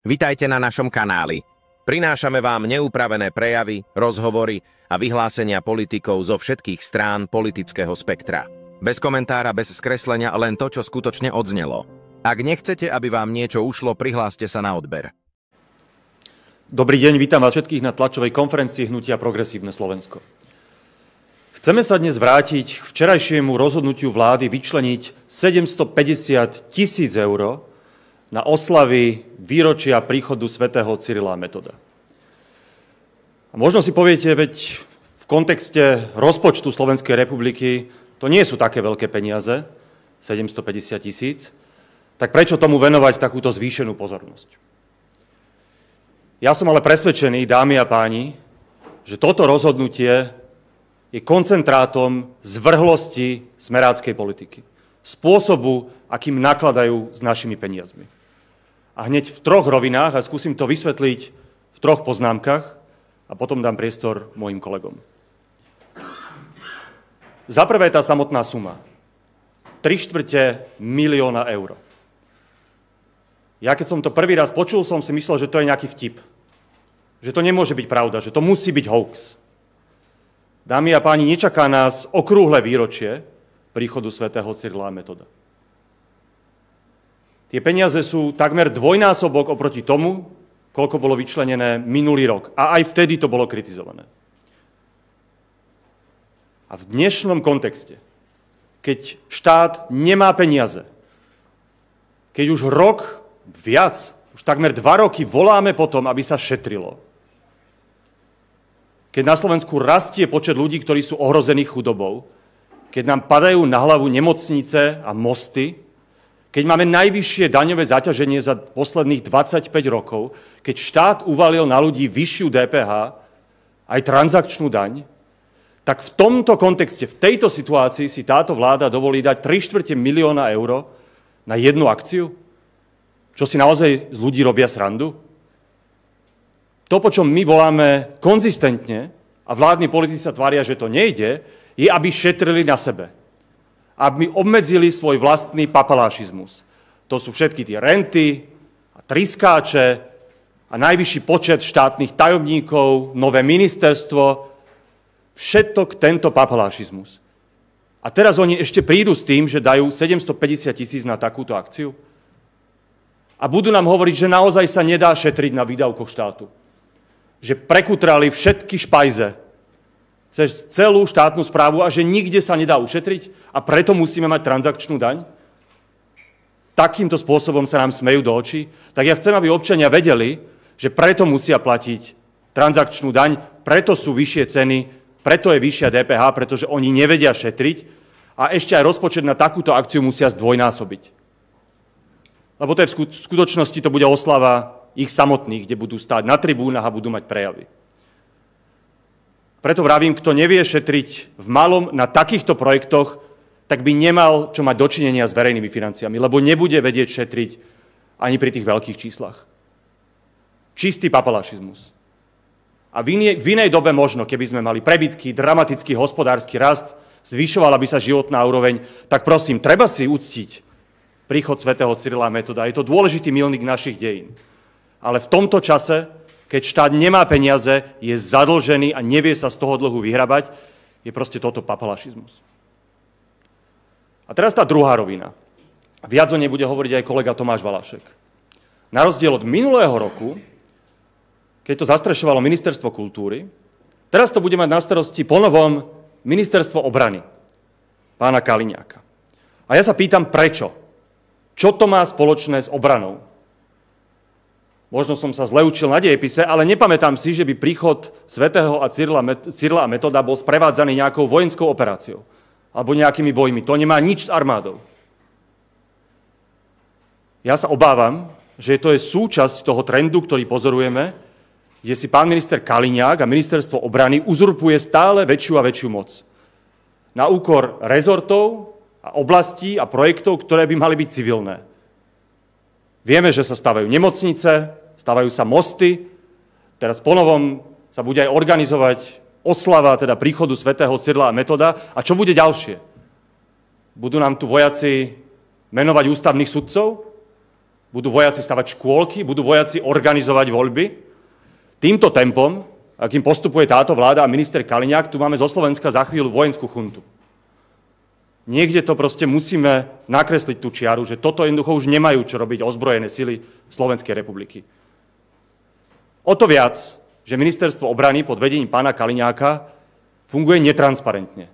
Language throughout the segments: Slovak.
Vitajte na našom kanáli. Prinášame vám neupravené prejavy, rozhovory a vyhlásenia politikov zo všetkých strán politického spektra. Bez komentára, bez skreslenia, len to, čo skutočne odznelo. Ak nechcete, aby vám niečo ušlo, prihláste sa na odber. Dobrý deň, vítam vás všetkých na tlačovej konferencii Hnutia Progresívne Slovensko. Chceme sa dnes vrátiť k včerajšiemu rozhodnutiu vlády vyčleniť 750 000 eur na oslavy výročia príchodu svätého Cyrila a Metoda. A možno si poviete, veď v kontexte rozpočtu Slovenskej republiky to nie sú také veľké peniaze, 750 000, tak prečo tomu venovať takúto zvýšenú pozornosť? Ja som ale presvedčený, dámy a páni, že toto rozhodnutie je koncentrátom zvrhlosti smeráckej politiky, spôsobu, akým nakladajú s našimi peniazmi. A hneď v troch rovinách, a skúsim to vysvetliť v troch poznámkach, a potom dám priestor mojim kolegom. Za prvé tá samotná suma. 3/4 milióna eur. Ja keď som to prvý raz počul, som si myslel, že to je nejaký vtip. Že to nemôže byť pravda, že to musí byť hoax. Dámy a páni, nečaká nás okrúhle výročie príchodu svätého Cyrila a Metoda. Tie peniaze sú takmer dvojnásobok oproti tomu, koľko bolo vyčlenené minulý rok. A aj vtedy to bolo kritizované. A v dnešnom kontexte, keď štát nemá peniaze, keď už rok viac, už takmer 2 roky voláme po tom, aby sa šetrilo, keď na Slovensku rastie počet ľudí, ktorí sú ohrození chudobou, keď nám padajú na hlavu nemocnice a mosty, keď máme najvyššie daňové zaťaženie za posledných 25 rokov, keď štát uvalil na ľudí vyššiu DPH, aj transakčnú daň, tak v tomto kontexte, v tejto situácii si táto vláda dovolí dať 3/4 milióna eur na jednu akciu? Čo si naozaj z ľudí robia srandu? To, po čom my voláme konzistentne, a vládni politici sa tvária, že to nejde, je, aby šetrili na sebe. Aby obmedzili svoj vlastný papalášizmus. To sú všetky tie renty a triskáče a najvyšší počet štátnych tajomníkov, nové ministerstvo, všetok tento papalášizmus. A teraz oni ešte prídu s tým, že dajú 750 000 na takúto akciu? A budú nám hovoriť, že naozaj sa nedá šetriť na výdavkoch štátu. Že prekutrali všetky špajze cez celú štátnu správu a že nikde sa nedá ušetriť a preto musíme mať transakčnú daň? Takýmto spôsobom sa nám smejú do očí? Tak ja chcem, aby občania vedeli, že preto musia platiť transakčnú daň, preto sú vyššie ceny, preto je vyššia DPH, pretože oni nevedia šetriť a ešte aj rozpočet na takúto akciu musia zdvojnásobiť. Lebo to je v skutočnosti to bude oslava ich samotných, kde budú stáť na tribúnach a budú mať prejavy. Preto vravím, kto nevie šetriť v malom na takýchto projektoch, tak by nemal čo mať dočinenia s verejnými financiami, lebo nebude vedieť šetriť ani pri tých veľkých číslach. Čistý papalašizmus. A v inej dobe možno, keby sme mali prebytky, dramatický hospodársky rast, zvyšovala by sa životná úroveň, tak prosím, treba si uctiť príchod svätého Cyrila a Metoda. Je to dôležitý milník našich dejín. Ale v tomto čase, keď štát nemá peniaze, je zadlžený a nevie sa z toho dlhu vyhrabať, je proste toto papalašizmus. A teraz tá druhá rovina. Viac o nej bude hovoriť aj kolega Tomáš Valašek. Na rozdiel od minulého roku, keď to zastrešovalo Ministerstvo kultúry, teraz to bude mať na starosti ponovom Ministerstvo obrany, pána Kaliňáka. A ja sa pýtam, prečo? Čo to má spoločné s obranou? Možno som sa zle učil na dejepise, ale nepamätám si, že by príchod svätého a Cyrila a Metoda bol sprevádzaný nejakou vojenskou operáciou alebo nejakými bojmi. To nemá nič s armádou. Ja sa obávam, že to je súčasť toho trendu, ktorý pozorujeme, kde si pán minister Kaliňák a Ministerstvo obrany uzurpuje stále väčšiu a väčšiu moc. Na úkor rezortov a oblastí a projektov, ktoré by mali byť civilné. Vieme, že sa stavajú nemocnice, stavajú sa mosty, teraz ponovom sa bude aj organizovať oslava, teda príchodu svätého Cyrila a Metoda. A čo bude ďalšie? Budú nám tu vojaci menovať ústavných sudcov? budú vojaci stavať škôlky, budú vojaci organizovať voľby. Týmto tempom, akým postupuje táto vláda a minister Kaliňák, tu máme zo Slovenska za chvíľu vojenskú chuntu. Niekde to proste musíme nakresliť tú čiaru, že toto jednoducho už nemajú čo robiť ozbrojené sily Slovenskej republiky. O to viac, že ministerstvo obrany pod vedením pána Kaliňáka funguje netransparentne.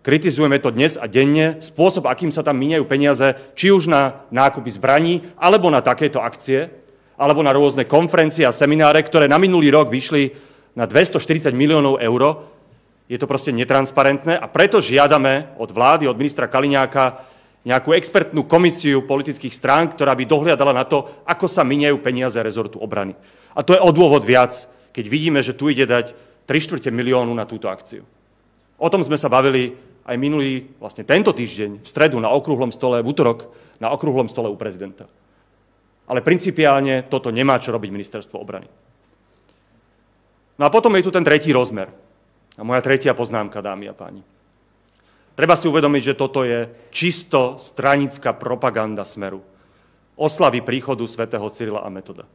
Kritizujeme to dnes a denne, spôsob, akým sa tam míňajú peniaze, či už na nákupy zbraní, alebo na takéto akcie, alebo na rôzne konferencie a semináre, ktoré na minulý rok vyšli na 240 miliónov eur. Je to proste netransparentné a preto žiadame od vlády, od ministra Kaliňáka nejakú expertnú komisiu politických strán, ktorá by dohliadala na to, ako sa míňajú peniaze rezortu obrany. A to je o dôvod viac, keď vidíme, že tu ide dať 3/4 miliónu na túto akciu. O tom sme sa bavili aj vlastne tento týždeň, v stredu na okrúhlom stole, v útorok na okrúhlom stole u prezidenta. Ale principiálne toto nemá čo robiť ministerstvo obrany. No a potom je tu ten tretí rozmer. A moja tretia poznámka, dámy a páni. Treba si uvedomiť, že toto je čisto stranická propaganda Smeru. Oslavy príchodu svätého Cyrila a Metoda.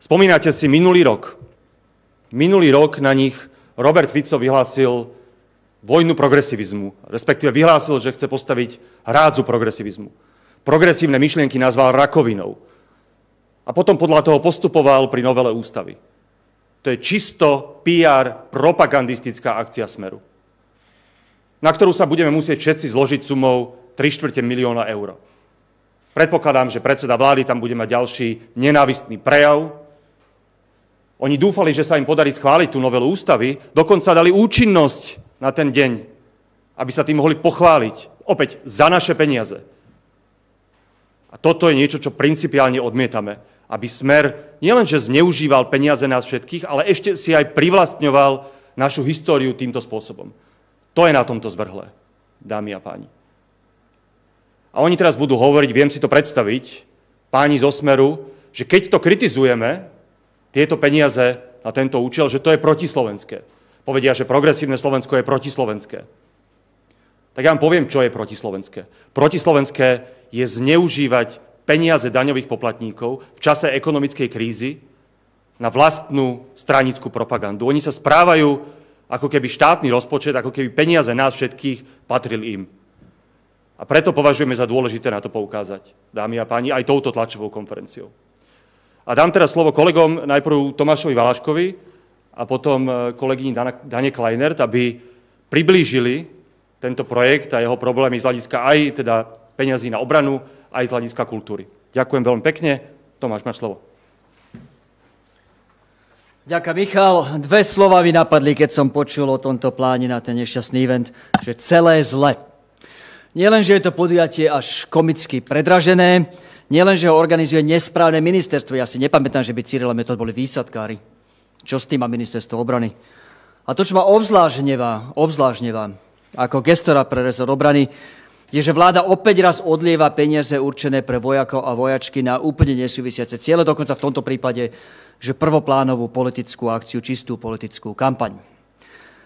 Spomínate si minulý rok. Minulý rok na nich Robert Fico vyhlásil vojnu progresivizmu, respektíve vyhlásil, že chce postaviť hrádzu progresivizmu. Progresívne myšlienky nazval rakovinou. A potom podľa toho postupoval pri novele ústavy. To je čisto PR propagandistická akcia Smeru, na ktorú sa budeme musieť všetci zložiť sumou 3/4 milióna eur. Predpokladám, že predseda vlády tam bude mať ďalší nenávistný prejav. Oni dúfali, že sa im podarí schváliť tú novelu ústavy, dokonca dali účinnosť na ten deň, aby sa tým mohli pochváliť. Opäť za naše peniaze. A toto je niečo, čo principiálne odmietame. Aby Smer nielenže zneužíval peniaze nás všetkých, ale ešte si aj privlastňoval našu históriu týmto spôsobom. To je na tomto zvrhlé, dámy a páni. A oni teraz budú hovoriť, viem si to predstaviť, páni zo Smeru, že keď to kritizujeme, tieto peniaze na tento účel, že to je protislovenské. Povedia, že progresívne Slovensko je protislovenské. Tak ja vám poviem, čo je protislovenské. Protislovenské je zneužívať peniaze daňových poplatníkov v čase ekonomickej krízy na vlastnú stranickú propagandu. Oni sa správajú, ako keby štátny rozpočet, ako keby peniaze nás všetkých patrili im. A preto považujeme za dôležité na to poukázať, dámy a páni, aj touto tlačovou konferenciou. A dám teraz slovo kolegom, najprv Tomášovi Valaškovi a potom kolegyni Dane Kleinert, aby priblížili tento projekt a jeho problémy z hľadiska aj teda peňazí na obranu, aj z hľadiska kultúry. Ďakujem veľmi pekne. Tomáš, máš slovo. Ďakujem, Michal. 2 slova mi napadli, keď som počul o tomto pláne na ten nešťastný event, že celé zle. Nielen, že je to podujatie až komicky predražené, nielen, že ho organizuje nesprávne ministerstvo. Ja si nepamätám, že by Cyril a Metod boli výsadkári. Čo s tým má ministerstvo obrany? A to, čo ma obzvlášť hnevá, ako gestora pre rezort obrany, je, že vláda opäť raz odlieva peniaze určené pre vojakov a vojačky na úplne nesúvisiace ciele, dokonca v tomto prípade, že prvoplánovú politickú akciu, čistú politickú kampaň.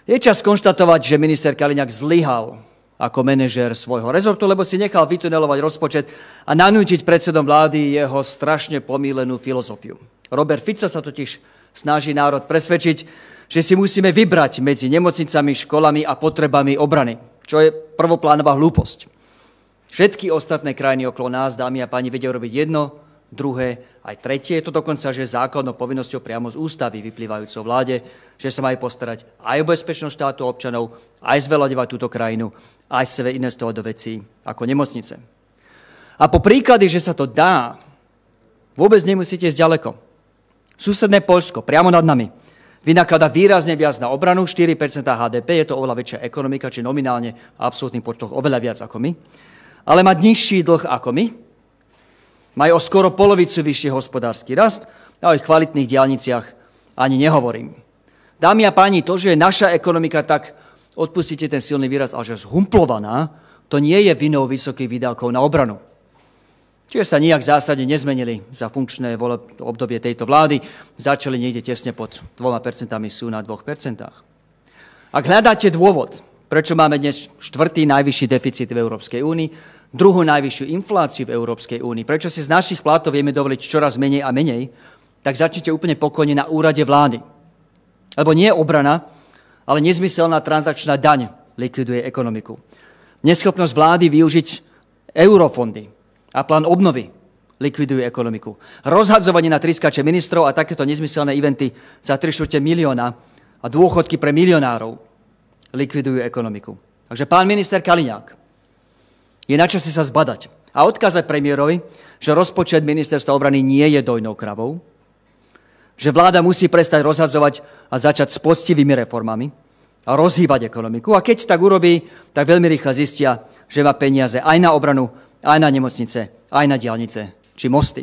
Je čas konštatovať, že minister Kaliňák zlyhal ako manažér svojho rezortu, lebo si nechal vytunelovať rozpočet a nanútiť predsedom vlády jeho strašne pomýlenú filozofiu. Robert Fico sa totiž snaží národ presvedčiť, že si musíme vybrať medzi nemocnicami, školami a potrebami obrany, čo je prvoplánová hlúposť. Všetky ostatné krajiny okolo nás, dámy a páni, vedia robiť jedno, druhé, aj tretie. Je to dokonca, že základnou povinnosťou priamo z ústavy vyplývajúcou vláde, že sa majú postarať aj o bezpečnosť štátu občanov, aj zveľaďovať túto krajinu, aj sebe investovať do vecí ako nemocnice. A po príklady, že sa to dá, vôbec nemusíte ísť ďaleko. Susedné Poľsko, priamo nad nami, vynakladá výrazne viac na obranu, 4% HDP, je to oveľa väčšia ekonomika, či nominálne v absolútnych počtoch oveľa viac ako my, ale má nižší dlh ako my, majú o skoro polovicu vyšší hospodársky rast a o ich kvalitných diaľniciach ani nehovorím. Dámy a páni, to, že je naša ekonomika tak, odpustite ten silný výraz, ale že zhumplovaná, to nie je vinou vysokých výdavkov na obranu. Čiže sa nijak zásadne nezmenili za funkčné obdobie tejto vlády, začali niekde tesne pod 2%, sú na 2%. Ak hľadáte dôvod, prečo máme dnes 4. najvyšší deficit v Európskej únii, druhú najvyššiu infláciu v Európskej únii, prečo si z našich platov vieme dovoliť čoraz menej a menej, tak začnite úplne pokojne na úrade vlády. Lebo nie je obrana, ale nezmyselná transakčná daň likviduje ekonomiku. Neschopnosť vlády využiť eurofondy a plán obnovy likviduje ekonomiku. Rozhadzovanie na triskače ministrov a takéto nezmyselné eventy za 3/4 milióna a dôchodky pre milionárov likvidujú ekonomiku. Takže pán minister Kaliňák, je na čase sa zbadať a odkázať premiérovi, že rozpočet ministerstva obrany nie je dojnou kravou, že vláda musí prestať rozhadzovať a začať s poctivými reformami a rozhýbať ekonomiku. A keď tak urobí, tak veľmi rýchlo zistia, že má peniaze aj na obranu, aj na nemocnice, aj na diaľnice či mosty.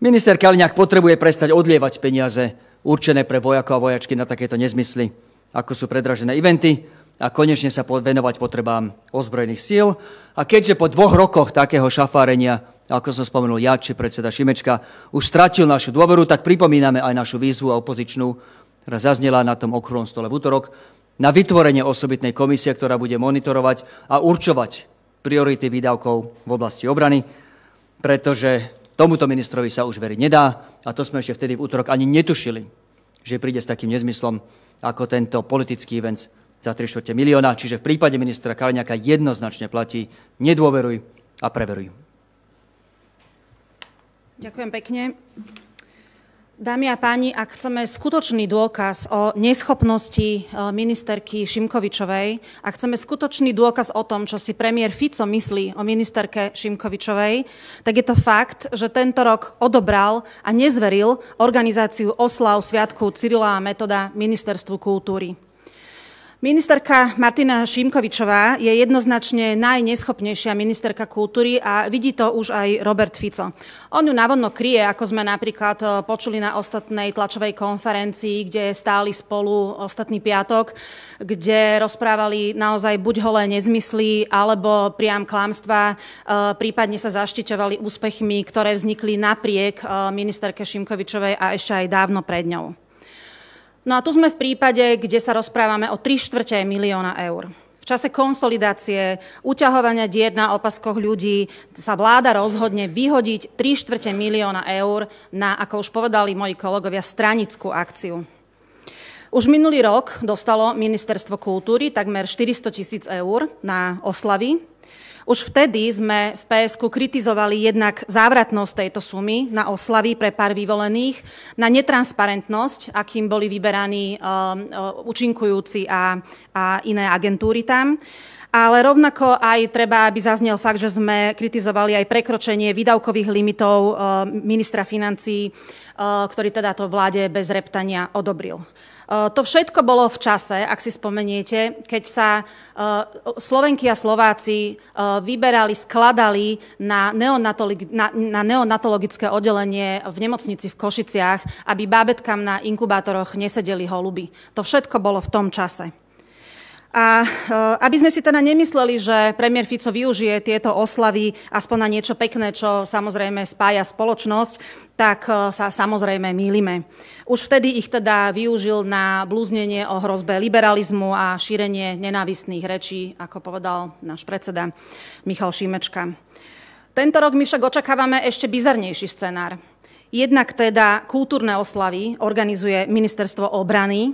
Minister Kaliňák potrebuje prestať odlievať peniaze určené pre vojakov a vojačky na takéto nezmysly, ako sú predražené eventy, a konečne sa venovať potrebám ozbrojených síl. A keďže po 2 rokoch takého šafárenia, ako som spomenul ja, či predseda Šimečka, už stratil našu dôveru, tak pripomíname aj našu výzvu a opozičnú, ktorá zaznela na tom okrúhlom stole v utorok, na vytvorenie osobitnej komisie, ktorá bude monitorovať a určovať priority výdavkov v oblasti obrany, pretože tomuto ministrovi sa už veriť nedá a to sme ešte vtedy v utorok ani netušili, že príde s takým nezmyslom ako tento politický event za 3/4 milióna, čiže v prípade ministra Kaliňáka jednoznačne platí nedôveruj a preveruj. Ďakujem pekne. Dámy a páni, ak chceme skutočný dôkaz o neschopnosti ministerky Šimkovičovej, ak chceme skutočný dôkaz o tom, čo si premiér Fico myslí o ministerke Šimkovičovej, tak je to fakt, že tento rok odobral a nezveril organizáciu oslav Sviatku Cyrila a Metoda Ministerstvu kultúry. Ministerka Martina Šimkovičová je jednoznačne najneschopnejšia ministerka kultúry a vidí to už aj Robert Fico. On ju navonno kryje, ako sme napríklad počuli na ostatnej tlačovej konferencii, kde stáli spolu ostatný piatok, kde rozprávali naozaj buď holé nezmysly, alebo priam klamstvá, prípadne sa zaštiťovali úspechmi, ktoré vznikli napriek ministerke Šimkovičovej a ešte aj dávno pred ňou. No a tu sme v prípade, kde sa rozprávame o 3/4 milióna eur. V čase konsolidácie, uťahovania dier na opaskoch ľudí sa vláda rozhodne vyhodiť 3/4 milióna eur na, ako už povedali moji kolegovia, stranickú akciu. Už minulý rok dostalo Ministerstvo kultúry takmer 400 000 eur na oslavy. Už vtedy sme v PSK kritizovali jednak závratnosť tejto sumy na oslavy pre pár vyvolených, na netransparentnosť, akým boli vyberaní účinkujúci a iné agentúry tam. Ale rovnako aj treba, aby zaznel fakt, že sme kritizovali aj prekročenie výdavkových limitov ministra financií, ktorý teda to vláde bez reptania odobril. To všetko bolo v čase, ak si spomeniete, keď sa Slovenky a Slováci vyberali, skladali na neonatologické oddelenie v nemocnici v Košiciach, aby bábetkám na inkubátoroch nesedeli holuby. To všetko bolo v tom čase. A aby sme si teda nemysleli, že premiér Fico využije tieto oslavy aspoň na niečo pekné, čo samozrejme spája spoločnosť, tak sa samozrejme mýlime. Už vtedy ich teda využil na blúznenie o hrozbe liberalizmu a šírenie nenávistných rečí, ako povedal náš predseda Michal Šimečka. Tento rok my však očakávame ešte bizarnejší scenár. Jednak teda kultúrne oslavy organizuje Ministerstvo obrany.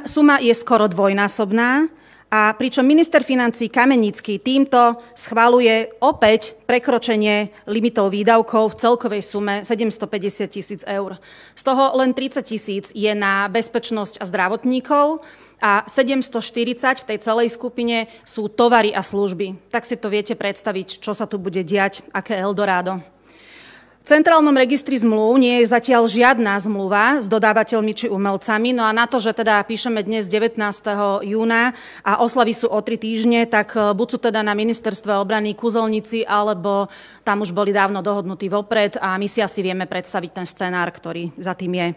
Suma je skoro dvojnásobná a pričom minister financií Kamenický týmto schvaľuje opäť prekročenie limitov výdavkov v celkovej sume 750 000 eur. Z toho len 30 000 je na bezpečnosť a zdravotníkov a 740 v tej celej skupine sú tovary a služby. Tak si to viete predstaviť, čo sa tu bude diať, aké Eldorado. V centrálnom registri zmluv nie je zatiaľ žiadna zmluva s dodávateľmi či umelcami, no a na to, že teda píšeme dnes 19. júna a oslavy sú o 3 týždne, tak buď sú teda na ministerstve obrany kúzelníci, alebo tam už boli dávno dohodnutí vopred a my si asi vieme predstaviť ten scenár, ktorý za tým je.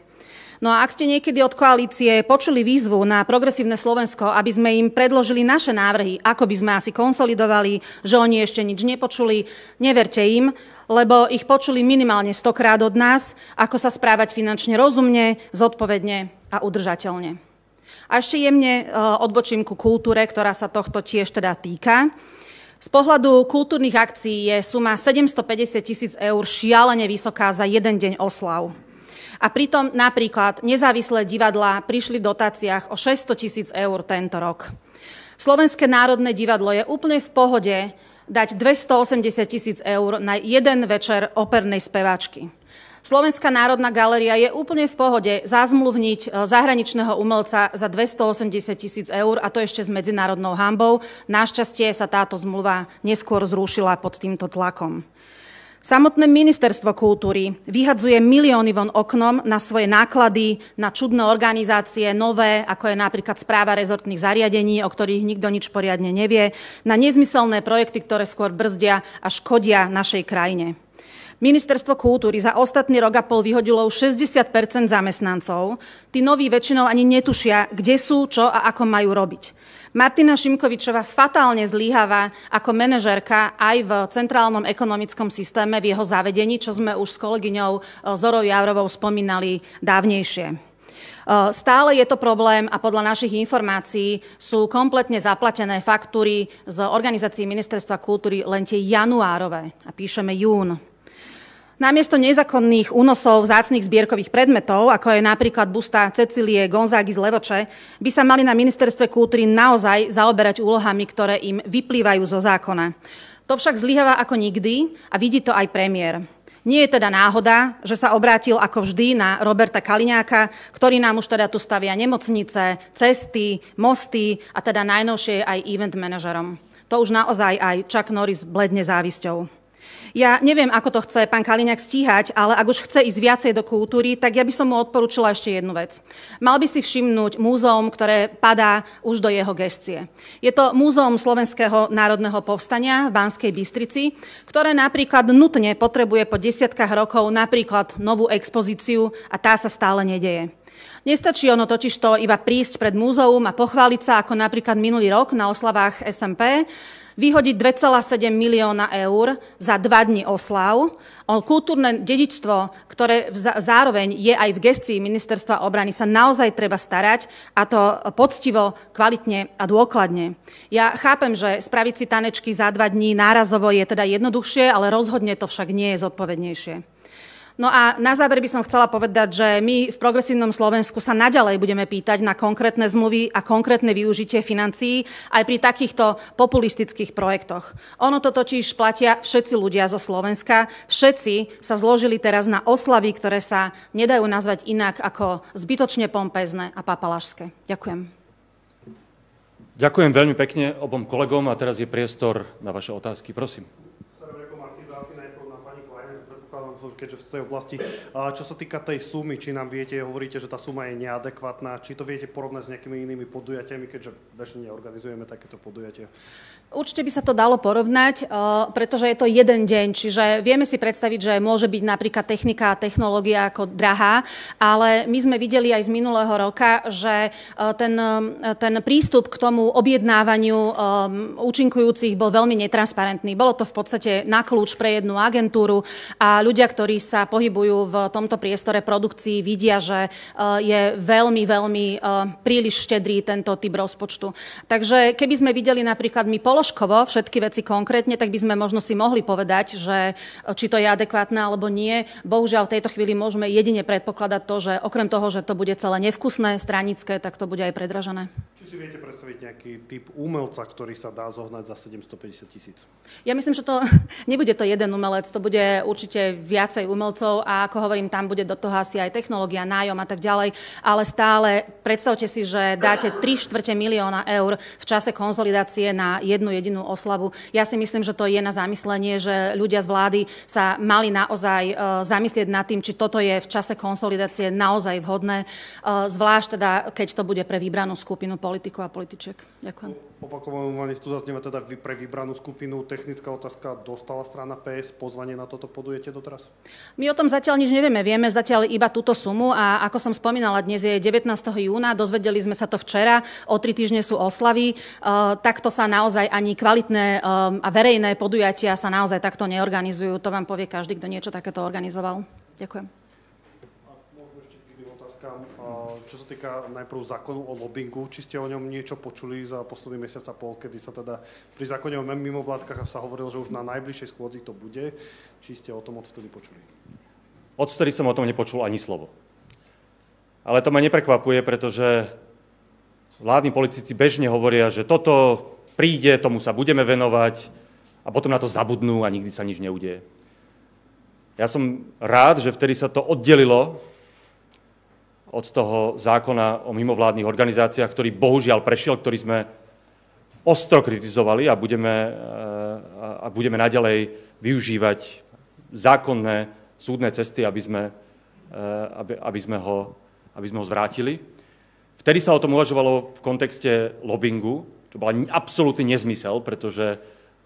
No a ak ste niekedy od koalície počuli výzvu na Progresívne Slovensko, aby sme im predložili naše návrhy, ako by sme asi konsolidovali, že oni ešte nič nepočuli, neverte im, lebo ich počuli minimálne 100-krát od nás, ako sa správať finančne rozumne, zodpovedne a udržateľne. A ešte jemne odbočím ku kultúre, ktorá sa tohto tiež teda týka. Z pohľadu kultúrnych akcií je suma 750 000 eur šialene vysoká za jeden deň oslav. A pritom napríklad nezávislé divadlá prišli v dotáciách o 600 000 eur tento rok. Slovenské národné divadlo je úplne v pohode dať 280 000 eur na jeden večer opernej speváčky. Slovenská národná galéria je úplne v pohode zazmluvniť zahraničného umelca za 280 000 eur, a to ešte s medzinárodnou hanbou. Našťastie sa táto zmluva neskôr zrušila pod týmto tlakom. Samotné ministerstvo kultúry vyhadzuje milióny von oknom na svoje náklady, na čudné organizácie, nové, ako je napríklad správa rezortných zariadení, o ktorých nikto nič poriadne nevie, na nezmyselné projekty, ktoré skôr brzdia a škodia našej krajine. Ministerstvo kultúry za ostatný rok a pol vyhodilo už 60% zamestnancov. Tí noví väčšinou ani netušia, kde sú, čo a ako majú robiť. Martina Šimkovičová fatálne zlyháva ako manažérka aj v centrálnom ekonomickom systéme v jeho zavedení, čo sme už s kolegyňou Zorou Javrovou spomínali dávnejšie. Stále je to problém a podľa našich informácií sú kompletne zaplatené faktúry z organizácií Ministerstva kultúry len tie januárové a píšeme jún. Namiesto nezákonných únosov vzácnych zbierkových predmetov, ako je napríklad busta Cecílie Gonzágy z Levoče, by sa mali na ministerstve kultúry naozaj zaoberať úlohami, ktoré im vyplývajú zo zákona. To však zlyháva ako nikdy a vidí to aj premiér. Nie je teda náhoda, že sa obrátil ako vždy na Roberta Kaliňáka, ktorý nám už teda tu stavia nemocnice, cesty, mosty a teda najnovšie aj event manažerom. To už naozaj aj Chuck Norris bledne závisťou. Ja neviem, ako to chce pán Kaliňák stíhať, ale ak už chce ísť viacej do kultúry, tak ja by som mu odporúčila ešte jednu vec. Mal by si všimnúť múzeum, ktoré padá už do jeho gestie. Je to Múzeum Slovenského národného povstania v Banskej Bystrici, ktoré napríklad nutne potrebuje po desiatkách rokov napríklad novú expozíciu a tá sa stále nedeje. Nestačí ono totižto iba prísť pred múzeum a pochváliť sa, ako napríklad minulý rok na oslavách SMP, vyhodiť 2,7 milióna eur za 2 dni oslav. O kultúrne dedičstvo, ktoré zároveň je aj v gestii Ministerstva obrany, sa naozaj treba starať, a to poctivo, kvalitne a dôkladne. Ja chápem, že spraviť si tanečky za 2 dní nárazovo je teda jednoduchšie, ale rozhodne to však nie je zodpovednejšie. No a na záver by som chcela povedať, že my v Progresívnom Slovensku sa naďalej budeme pýtať na konkrétne zmluvy a konkrétne využitie financií aj pri takýchto populistických projektoch. Ono to totiž platia všetci ľudia zo Slovenska. Všetci sa zložili teraz na oslavy, ktoré sa nedajú nazvať inak ako zbytočne pompezné a papalašské. Ďakujem. Ďakujem veľmi pekne obom kolegom a teraz je priestor na vaše otázky. Prosím. Keďže v tej oblasti. Čo sa týka tej sumy, či nám viete, hovoríte, že tá suma je neadekvátna, či to viete porovnať s nejakými inými podujatiami, keďže bežne neorganizujeme takéto podujatia? Určite by sa to dalo porovnať, pretože je to jeden deň, čiže vieme si predstaviť, že môže byť napríklad technika a technológia ako drahá, ale my sme videli aj z minulého roka, že ten prístup k tomu objednávaniu účinkujúcich bol veľmi netransparentný. Bolo to v podstate na kľúč pre jednu agentúru a ľudia, ktorí sa pohybujú v tomto priestore produkcií, vidia, že je veľmi, veľmi príliš štedrý tento typ rozpočtu. Takže keby sme videli napríklad my položkovo všetky veci konkrétne, tak by sme možno si mohli povedať, že či to je adekvátne alebo nie. Bohužiaľ v tejto chvíli môžeme jedine predpokladať to, že okrem toho, že to bude celé nevkusné, stranické, tak to bude aj predražené. Či si viete predstaviť nejaký typ umelca, ktorý sa dá zohnať za 750 000? Ja myslím, že to nebude to jeden umelec, to bude určite viacej umelcov a ako hovorím, tam bude do toho asi aj technológia, nájom a tak ďalej, ale stále predstavte si, že dáte 3/4 milióna eur v čase konsolidácie na jednu jedinú oslavu. Ja si myslím, že to je na zamyslenie, že ľudia z vlády sa mali naozaj zamyslieť nad tým, či toto je v čase konsolidácie naozaj vhodné, zvlášť teda, keď to bude pre vybranú skupinu politikov a političiek. Ďakujem. Opakovane tu zaznieva teda pre vybranú skupinu. Technická otázka, dostala strana PS pozvanie na toto podujatie doteraz? My o tom zatiaľ nič nevieme. Vieme zatiaľ iba túto sumu a ako som spomínala, dnes je 19. júna, dozvedeli sme sa to včera, o 3 týždne sú oslavy. Takto sa naozaj ani kvalitné a verejné podujatia sa naozaj takto neorganizujú. To vám povie každý, kto niečo takéto organizoval. Ďakujem. otázka. Čo sa týka najprv zákonu o lobbingu, či ste o ňom niečo počuli za posledný mesiac a pol, kedy sa teda pri zákone o mimovládkach sa hovorilo, že už na najbližšej schôdzi to bude. Či ste o tom odvtedy počuli? Odvtedy som o tom nepočul ani slovo. Ale to ma neprekvapuje, pretože vládni politici bežne hovoria, že toto príde, tomu sa budeme venovať a potom na to zabudnú a nikdy sa nič neudeje. Ja som rád, že vtedy sa to oddelilo od toho zákona o mimovládnych organizáciách, ktorý bohužiaľ prešiel, ktorý sme ostro kritizovali a budeme naďalej využívať zákonné súdne cesty, aby sme ho zvrátili. Vtedy sa o tom uvažovalo v kontexte lobbingu, čo bol absolútny nezmysel, pretože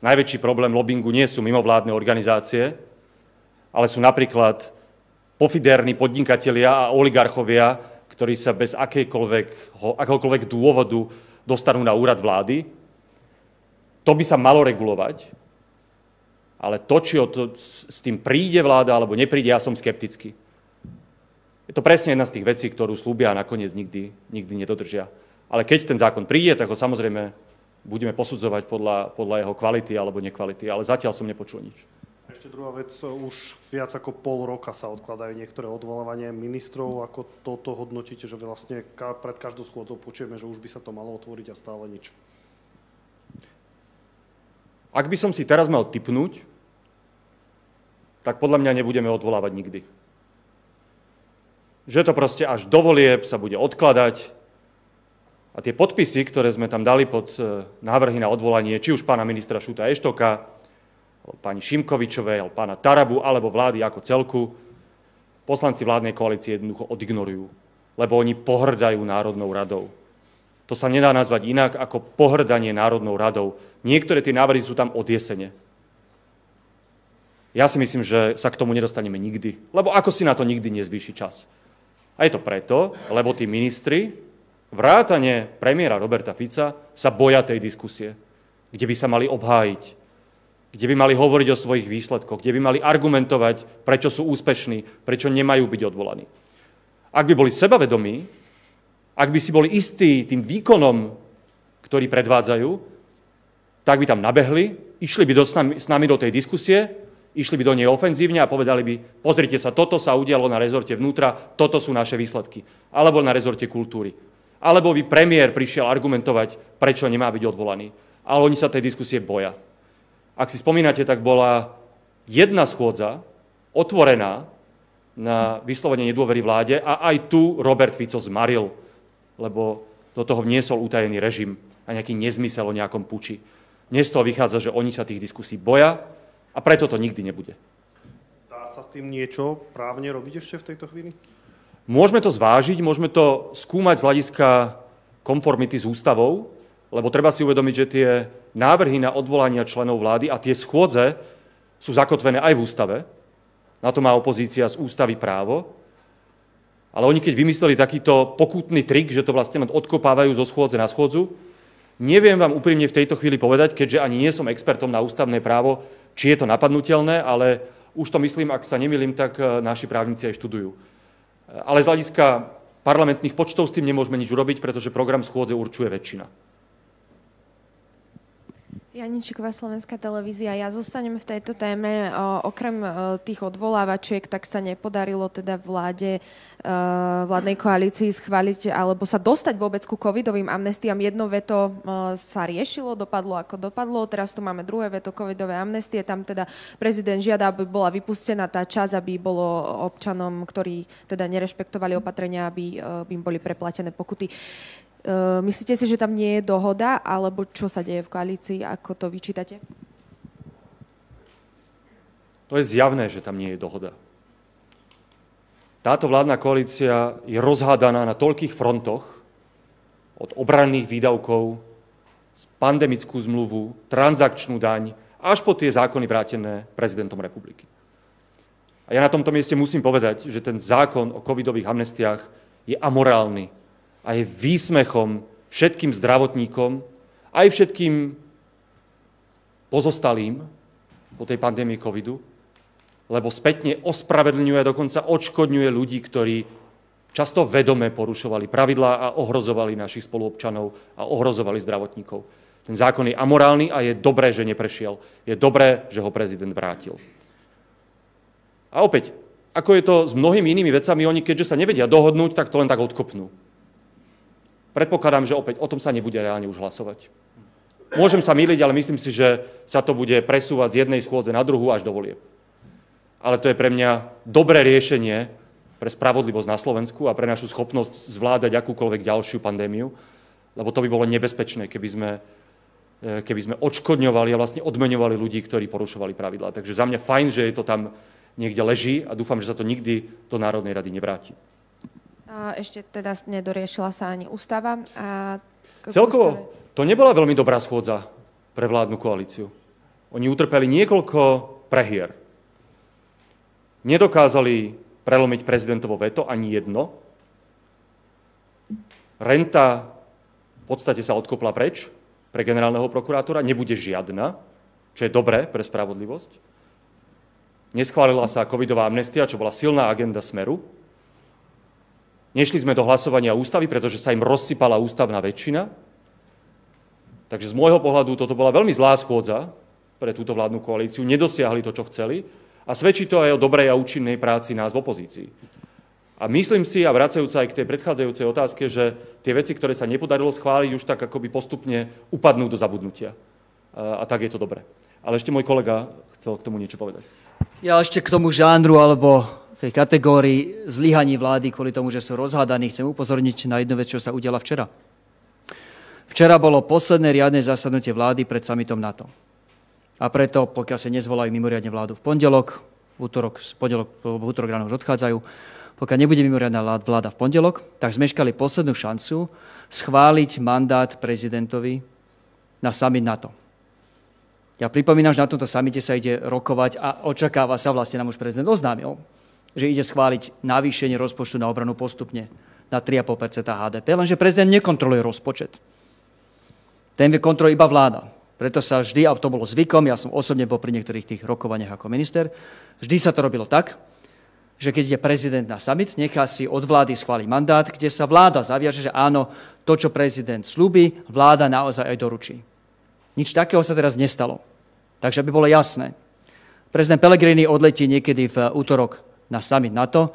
najväčší problém lobbingu nie sú mimovládne organizácie, ale sú napríklad pofiderní podnikatelia a oligarchovia, ktorí sa bez akéhokoľvek dôvodu dostanú na úrad vlády. To by sa malo regulovať, ale to, či s tým príde vláda alebo nepríde, ja som skeptický. Je to presne jedna z tých vecí, ktorú slúbia a nakoniec nikdy nedodržia. Ale keď ten zákon príde, tak ho samozrejme budeme posudzovať podľa jeho kvality alebo nekvality, ale zatiaľ som nepočul nič. Ešte druhá vec, už viac ako pol roka sa odkladajú niektoré odvolávania ministrov. Ako toto hodnotíte, že vlastne pred každou schôdzou počujeme, že už by sa to malo otvoriť a stále nič? Ak by som si teraz mal tipnúť, tak podľa mňa nebudeme odvolávať nikdy. Že to proste až do volieb sa bude odkladať a tie podpisy, ktoré sme tam dali pod návrhy na odvolanie, či už pána ministra Šuta Eštoka, pani Šimkovičovej, pána Tarabu, alebo vlády ako celku, poslanci vládnej koalície jednoducho odignorujú, lebo oni pohrdajú Národnou radou. To sa nedá nazvať inak ako pohrdanie Národnou radou. Niektoré tie návrhy sú tam od jesene. Ja si myslím, že sa k tomu nedostaneme nikdy, lebo ako si na to nikdy nezvýši čas. A je to preto, lebo tí ministri, vrátane premiéra Roberta Fica, sa boja tej diskusie, kde by sa mali obhájiť, kde by mali hovoriť o svojich výsledkoch, kde by mali argumentovať, prečo sú úspešní, prečo nemajú byť odvolaní. Ak by boli sebavedomí, ak by si boli istí tým výkonom, ktorý predvádzajú, tak by tam nabehli, išli by s nami do tej diskusie, išli by do nej ofenzívne a povedali by, pozrite sa, toto sa udialo na rezorte vnútra, toto sú naše výsledky. Alebo na rezorte kultúry. Alebo by premiér prišiel argumentovať, prečo nemá byť odvolaný. Ale oni sa tej diskusie boja. Ak si spomínate, tak bola jedna schôdza otvorená na vyslovenie nedôvery vláde a aj tu Robert Fico zmaril, lebo do toho vniesol utajený režim a nejaký nezmysel o nejakom puči. Dnes z toho vychádza, že oni sa tých diskusí boja a preto to nikdy nebude. Dá sa s tým niečo právne robiť ešte v tejto chvíli? Môžeme to zvážiť, môžeme to skúmať z hľadiska konformity s ústavou, lebo treba si uvedomiť, že tie návrhy na odvolania členov vlády a tie schôdze sú zakotvené aj v ústave. Na to má opozícia z ústavy právo. Ale oni keď vymysleli takýto pokutný trik, že to vlastne odkopávajú zo schôdze na schôdzu, neviem vám úprimne v tejto chvíli povedať, keďže ani nie som expertom na ústavné právo, či je to napadnutelné, ale už to myslím, ak sa nemýlim, tak naši právnici aj študujú. Ale z hľadiska parlamentných počtov s tým nemôžeme nič urobiť, pretože program schôdze určuje väčšina. Janičíková, Slovenská televízia. Ja zostanem v tejto téme. Okrem tých odvolávačiek, tak sa nepodarilo teda vládnej koalícii schváliť alebo sa dostať vôbec ku covidovým amnestiám. Jedno veto sa riešilo, dopadlo ako dopadlo. Teraz tu máme druhé veto covidové amnestie. Tam teda prezident žiada, aby bola vypustená tá časť, aby bolo občanom, ktorí teda nerešpektovali opatrenia, aby im boli preplatené pokuty. Myslíte si, že tam nie je dohoda, alebo čo sa deje v koalícii, ako to vyčítate? To je zjavné, že tam nie je dohoda. Táto vládna koalícia je rozhádaná na toľkých frontoch, od obranných výdavkov, pandemickú zmluvu, transakčnú daň, až po tie zákony vrátené prezidentom republiky. A ja na tomto mieste musím povedať, že ten zákon o covidových amnestiách je amorálny a je výsmechom všetkým zdravotníkom, aj všetkým pozostalým po tej pandémii covidu, lebo spätne ospravedlňuje a dokonca odškodňuje ľudí, ktorí často vedome porušovali pravidlá a ohrozovali našich spoluobčanov a ohrozovali zdravotníkov. Ten zákon je amorálny a je dobré, že neprešiel. Je dobré, že ho prezident vrátil. A opäť, ako je to s mnohými inými vecami, oni keďže sa nevedia dohodnúť, tak to len tak odkopnú. Predpokladám, že opäť o tom sa nebude reálne už hlasovať. Môžem sa mýliť, ale myslím si, že sa to bude presúvať z jednej schôdze na druhú až do volieb. Ale to je pre mňa dobré riešenie pre spravodlivosť na Slovensku a pre našu schopnosť zvládať akúkoľvek ďalšiu pandémiu, lebo to by bolo nebezpečné, keby sme odškodňovali a vlastne odmeňovali ľudí, ktorí porušovali pravidlá. Takže za mňa fajn, že je to tam niekde leží a dúfam, že sa to nikdy do Národnej rady nevráti. Ešte teda nedoriešila sa ani ústava. Celkovo to nebola veľmi dobrá schôdza pre vládnu koalíciu. Oni utrpeli niekoľko prehier. Nedokázali prelomiť prezidentovo veto ani jedno. Renta v podstate sa odkopla preč pre generálneho prokurátora, nebude žiadna, čo je dobré pre spravodlivosť. Neschválila sa covidová amnestia, čo bola silná agenda Smeru. Nešli sme do hlasovania ústavy, pretože sa im rozsypala ústavná väčšina. Takže z môjho pohľadu toto bola veľmi zlá schôdza pre túto vládnu koalíciu. Nedosiahli to, čo chceli. A svedčí to aj o dobrej a účinnej práci nás v opozícii. A myslím si, a vracajúca aj k tej predchádzajúcej otázke, že tie veci, ktoré sa nepodarilo schváliť, už tak akoby postupne upadnú do zabudnutia. A tak je to dobré. Ale ešte môj kolega chcel k tomu niečo povedať. Ja ešte k tomu žánru alebo tej kategórii zlyhaní vlády kvôli tomu, že sú rozhádaní, chcem upozorniť na jednu vec, čo sa udiala včera. Včera bolo posledné riadne zasadnutie vlády pred summitom NATO. A preto, pokiaľ sa nezvolajú mimoriadne vládu v pondelok, v útorok ráno už odchádzajú, pokiaľ nebude mimoriadna vláda v pondelok, tak zmeškali poslednú šancu schváliť mandát prezidentovi na summit NATO. Ja pripomínam, že na tomto summite sa ide rokovať a očakáva sa, vlastne nám už prezident oznámil, že ide schváliť navýšenie rozpočtu na obranu postupne na 3,5% HDP, lenže prezident nekontroluje rozpočet. Ten kontroluje iba vláda. Preto sa vždy, a to bolo zvykom, ja som osobne bol pri niektorých tých rokovaniach ako minister, vždy sa to robilo tak, že keď ide prezident na summit, nechá si od vlády schváliť mandát, kde sa vláda zaviaže, že áno, to, čo prezident slúbi, vláda naozaj aj doručí. Nič takého sa teraz nestalo. Takže aby bolo jasné, prezident Pellegrini odletí niekedy v útorok na summit NATO,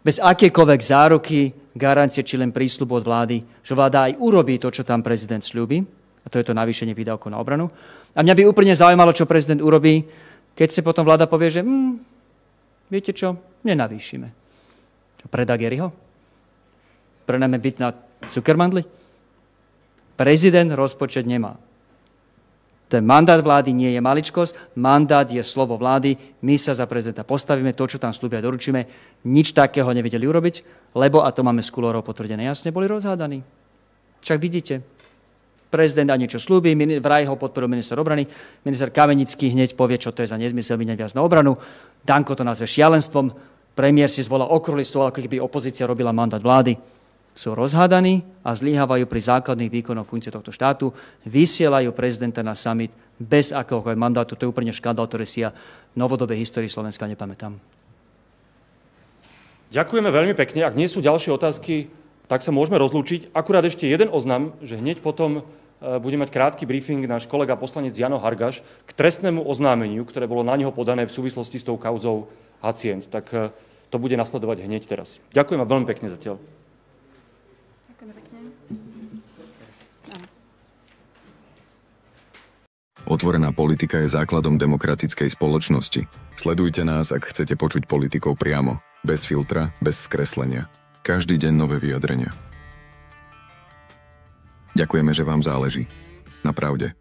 bez akékoľvek záruky, garancie či len prísľubu od vlády, že vláda aj urobí to, čo tam prezident slúbi, a to je to navýšenie výdavkov na obranu. A mňa by úplne zaujímalo, čo prezident urobí, keď si potom vláda povie, že viete čo, nenavýšime. Predá Garyho? Prenajme byt na Zuckermandli? Prezident rozpočet nemá. Ten mandát vlády nie je maličkosť, mandát je slovo vlády, my sa za prezidenta postavíme, to, čo tam slúbia, doručíme. Nič takého nevedeli urobiť, lebo, a to máme z kulórov potvrdené jasne, boli rozhádaní. Však vidíte, prezident a niečo slúbi, vraj ho podporil minister obrany, minister Kamenický hneď povie, čo to je za nezmysel míňať viac na obranu, Danko to nazve šialenstvom, premiér si zvolal okrúhly stôl, ako keby opozícia robila mandát vlády. Sú rozhádaní a zlyhávajú pri základných výkonoch funkcie tohto štátu, vysielajú prezidenta na summit bez akéhokoľvek mandátu. To je úplne škandál, ktorý si ja v novodobej histórii Slovenska nepamätám. Ďakujeme veľmi pekne. Ak nie sú ďalšie otázky, tak sa môžeme rozlúčiť. Akurát ešte jeden oznam, že hneď potom bude mať krátky briefing náš kolega poslanec Jano Hargaš k trestnému oznámeniu, ktoré bolo na neho podané v súvislosti s tou kauzou Hacient. Tak to bude nasledovať hneď teraz. Ďakujem vám veľmi pekne zatiaľ. Ďakujem pekne. Otvorená politika je základom demokratickej spoločnosti. Sledujte nás, ak chcete počuť politikov priamo, bez filtra, bez skreslenia. Každý deň nové vyjadrenia. Ďakujeme, že vám záleží. Na pravde.